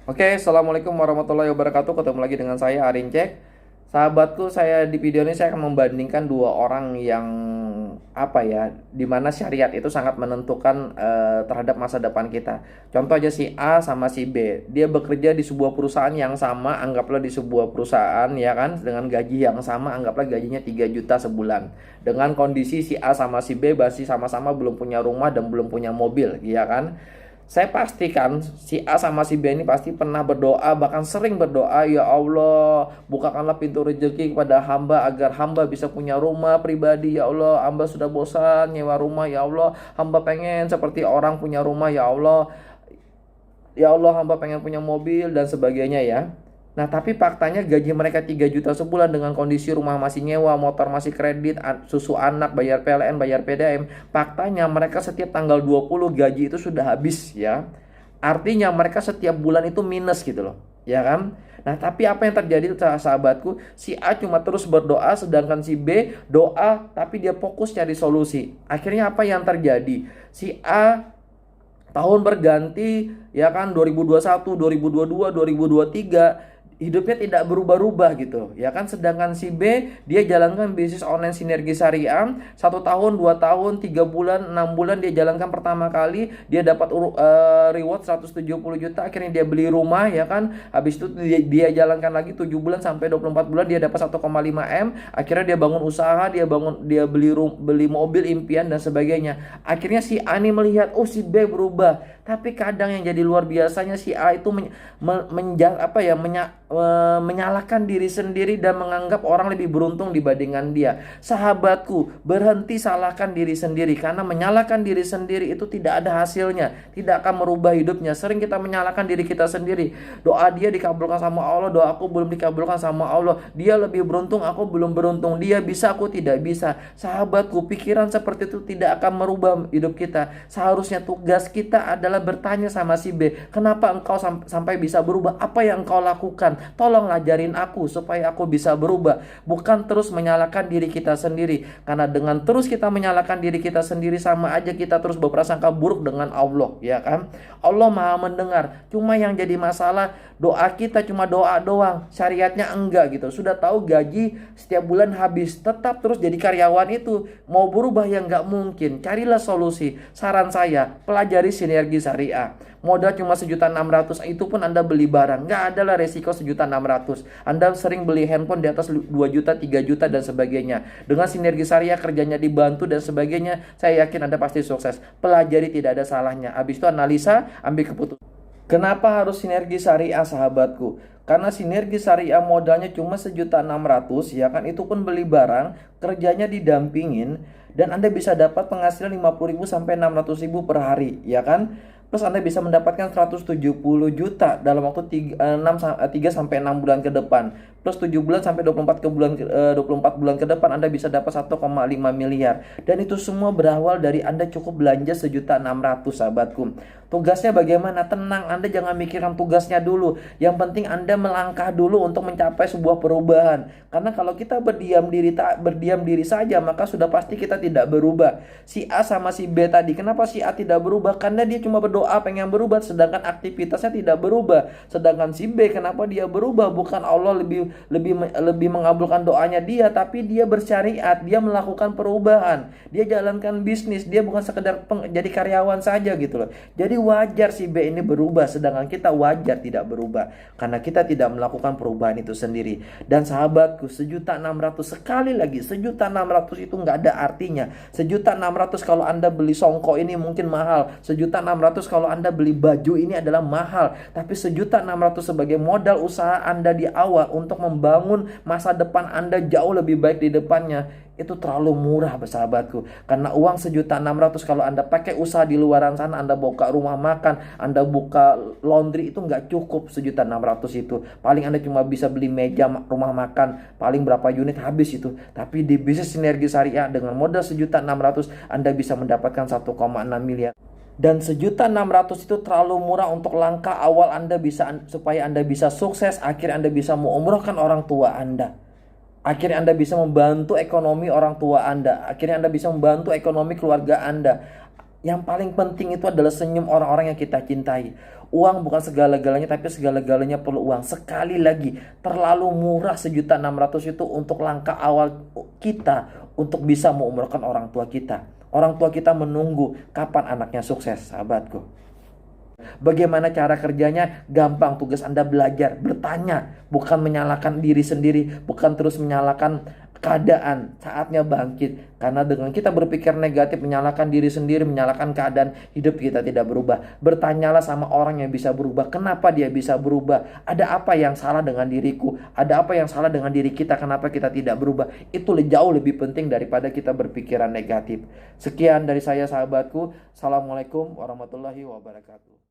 Oke, assalamualaikum warahmatullahi wabarakatuh. Ketemu lagi dengan saya Arin Cek. Sahabatku, saya di video ini saya akan membandingkan dua orang yang dimana syariat itu sangat menentukan terhadap masa depan kita. Contoh aja si A sama si B. Dia bekerja di sebuah perusahaan yang sama, anggaplah di sebuah perusahaan ya kan, dengan gaji yang sama, anggaplah gajinya 3 juta sebulan. Dengan kondisi si A sama si B masih sama-sama belum punya rumah dan belum punya mobil, ya kan? Saya pastikan si A sama si B ini pasti pernah berdoa, bahkan sering berdoa, ya Allah, bukakanlah pintu rezeki kepada hamba agar hamba bisa punya rumah pribadi. Ya Allah, hamba sudah bosan nyewa rumah. Ya Allah, hamba pengen seperti orang punya rumah. Ya Allah, ya Allah, hamba pengen punya mobil dan sebagainya ya. Nah, tapi faktanya gaji mereka 3 juta sebulan dengan kondisi rumah masih nyewa, motor masih kredit, susu anak, bayar PLN, bayar PDM. Faktanya mereka setiap tanggal 20 gaji itu sudah habis ya. Artinya mereka setiap bulan itu minus gitu loh. Ya kan? Nah, tapi apa yang terjadi sahabatku? Si A cuma terus berdoa sedangkan si B doa tapi dia fokus cari solusi. Akhirnya apa yang terjadi? Si A tahun berganti ya kan, 2021, 2022, 2023 hidupnya tidak berubah-ubah gitu ya kan. Sedangkan si B dia jalankan bisnis online sinergi syariah 1 tahun, 2 tahun, 3 bulan, 6 bulan dia jalankan pertama kali, dia dapat reward 170 juta, akhirnya dia beli rumah ya kan. Habis itu dia jalankan lagi 7 bulan sampai 24 bulan dia dapat 1,5 M, akhirnya dia bangun usaha, dia beli mobil impian dan sebagainya. Akhirnya si A ini melihat, oh si B berubah. Tapi kadang yang jadi luar biasanya si A itu menyalahkan diri sendiri dan menganggap orang lebih beruntung dibandingkan dia. Sahabatku, berhenti salahkan diri sendiri, karena menyalahkan diri sendiri itu tidak ada hasilnya, tidak akan merubah hidupnya. Sering kita menyalahkan diri kita sendiri. Doa dia dikabulkan sama Allah, doa aku belum dikabulkan sama Allah. Dia lebih beruntung, aku belum beruntung. Dia bisa, aku tidak bisa. Sahabatku, pikiran seperti itu tidak akan merubah hidup kita. Seharusnya tugas kita adalah bertanya sama si B, kenapa engkau sampai bisa berubah? Apa yang engkau lakukan? Tolong ajarin aku supaya aku bisa berubah. Bukan terus menyalahkan diri kita sendiri, karena dengan terus kita menyalahkan diri kita sendiri sama aja kita terus berprasangka buruk dengan Allah, ya kan? Allah Maha mendengar. Cuma yang jadi masalah, doa kita cuma doa doang, syariatnya enggak gitu. Sudah tahu gaji setiap bulan habis, tetap terus jadi karyawan itu. Mau berubah yang enggak mungkin. Carilah solusi. Saran saya, pelajari sinergi syariah. Modal cuma 1.600.000, itu pun Anda beli barang, nggak ada lah resiko 1.600.000. Anda sering beli handphone di atas 2 juta, 3 juta dan sebagainya. Dengan sinergi syariah kerjanya dibantu dan sebagainya, saya yakin Anda pasti sukses. Pelajari, tidak ada salahnya. Habis itu analisa, ambil keputusan. Kenapa harus sinergi syariah sahabatku? Karena sinergi syariah modalnya cuma 1.600.000 ya kan, itu pun beli barang, kerjanya didampingin, dan Anda bisa dapat penghasilan 50.000 sampai 600.000 per hari ya kan. Plus Anda bisa mendapatkan 170 juta dalam waktu 3 sampai 6 bulan ke depan. Plus 7 bulan sampai 24 bulan ke depan Anda bisa dapat 1,5 miliar. Dan itu semua berawal dari Anda cukup belanja 1.600.000 sahabatku. Tugasnya bagaimana? Tenang, Anda jangan mikirkan tugasnya dulu. Yang penting Anda melangkah dulu untuk mencapai sebuah perubahan. Karena kalau kita berdiam diri saja, maka sudah pasti kita tidak berubah. Si A sama si B tadi, kenapa si A tidak berubah? Karena dia cuma berdoa pengen berubah, sedangkan aktivitasnya tidak berubah. Sedangkan si B, kenapa dia berubah? Bukan Allah lebih mengabulkan doanya dia, tapi dia bersyariat, dia melakukan perubahan, dia jalankan bisnis, dia bukan sekedar jadi karyawan saja gitu loh. Jadi wajar si B ini berubah, sedangkan kita wajar tidak berubah, karena kita tidak melakukan perubahan itu sendiri. Dan sahabatku, 1.600.000, sekali lagi 1.600.000 itu nggak ada artinya. 1.600.000 kalau Anda beli songkok ini mungkin mahal, 1.600.000 kalau Anda beli baju ini adalah mahal. Tapi 1.600.000 sebagai modal usaha Anda di awal untuk membangun masa depan Anda jauh lebih baik di depannya, itu terlalu murah sahabatku. Karena uang 1.600.000 kalau Anda pakai usaha di luaran sana, Anda buka rumah makan, Anda buka laundry, itu nggak cukup 1.600.000 itu. Paling Anda cuma bisa beli meja rumah makan, paling berapa unit habis itu. Tapi di bisnis sinergi syariah dengan modal 1.600.000 Anda bisa mendapatkan 1,6 miliar. Dan 1.600.000 itu terlalu murah untuk langkah awal Anda supaya Anda bisa sukses. Akhirnya Anda bisa mengumrohkan orang tua Anda. Akhirnya Anda bisa membantu ekonomi orang tua Anda. Akhirnya Anda bisa membantu ekonomi keluarga Anda. Yang paling penting itu adalah senyum orang-orang yang kita cintai. Uang bukan segala-galanya, tapi segala-galanya perlu uang. Sekali lagi, terlalu murah 1.600.000 itu untuk langkah awal kita untuk bisa mengumrohkan orang tua kita. Orang tua kita menunggu kapan anaknya sukses, sahabatku. Bagaimana cara kerjanya? Gampang, tugas Anda belajar, bertanya, bukan menyalahkan diri sendiri, bukan terus menyalahkan keadaan. Saatnya bangkit. Karena dengan kita berpikir negatif, menyalahkan diri sendiri, menyalahkan keadaan, hidup kita tidak berubah. Bertanyalah sama orang yang bisa berubah. Kenapa dia bisa berubah? Ada apa yang salah dengan diriku? Ada apa yang salah dengan diri kita? Kenapa kita tidak berubah? Itu jauh lebih penting daripada kita berpikiran negatif. Sekian dari saya, sahabatku. Assalamualaikum warahmatullahi wabarakatuh.